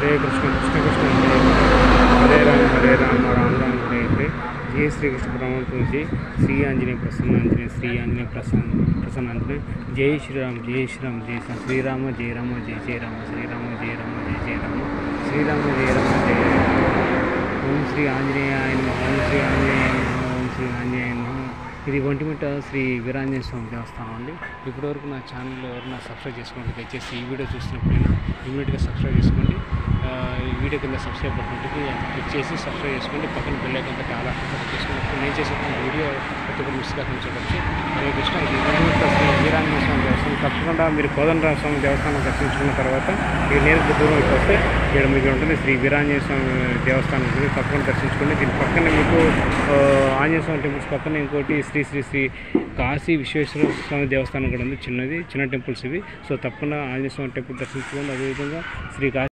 హరే కృష్ణ కృష్ణ కృష్ణ హరే రామ రామ రామ హరే హరే. జయ శ్రీకృష్ణ పరమాత్మ. శ్రీ ఆంజనేయ ప్రసన్న ఆంజనేయ శ్రీ ఆంజనేయ ప్రసన్న ఆంజనేయ. జై శ్రీరామ్ జై శ్రీరామ్ జై శ్రీరామ జయ రామ జయ జయ రామ శ్రీరామ జయ రామ జయ జయ రామ శ్రీరామ జయ రామ జయ ఓం శ్రీ ఆంజనేయాయ నమః. ఓం శ్రీ ఆంజనేయాయ నమః. ఓం శ్రీ ఆంజనేయాయ నమః. ఇది ఒంటిమిట్ట శ్రీ వీరాంజనేయ స్వామి దేవస్థానం అండి. ఇప్పటివరకు నా ఛానల్ ఎవరైనా సబ్స్క్రైబ్ చేసుకోండి. దయచేసి ఈ వీడియో చూసినప్పుడైనా ఇమీడియట్గా సబ్స్క్రైబ్ చేసుకోండి. ఈ వీడియో కింద సబ్స్క్రైబ్ బటన్కి క్లిక్ చేసి సబ్స్క్రైబ్ చేసుకోండి. పక్కన బెల్ ఐకాన్ చాలా సబ్స్క్రైబ్ చేసుకున్నప్పుడు నేను చేసేటువంటి వీడియో ప్రతి ఒక్కరు మిస్ కాకుండా చూడవచ్చు. హరే కృష్ణ. ఇది ఒంటిమిట్ట శ్రీ వీరాంజనేయ స్వామి దేవస్థానం. తప్పకుండా మీరు కోదండరామ స్వామి దేవస్థానం దర్శించుకున్న తర్వాత మీరు నేరుగా దూరం ఇటు వస్తే ఇక్కడ మీకు ఉంటుంది శ్రీ వీరాంజనేయ స్వామి దేవస్థానం ఉంటుంది. తప్పకుండా దర్శించుకోండి. దీని పక్కన మీకు ఆంజనేయ స్వామి టెంపుల్స్ పక్కన ఇంకోటి శ్రీ శ్రీ శ్రీ కాశీ విశ్వేశ్వర స్వామి దేవస్థానం కూడా ఉంది. చిన్న టెంపుల్స్ ఇవి. సో తప్పకుండా ఆంజనేయ స్వామి టెంపుల్ దర్శించుకోండి. అదేవిధంగా శ్రీ కాశీ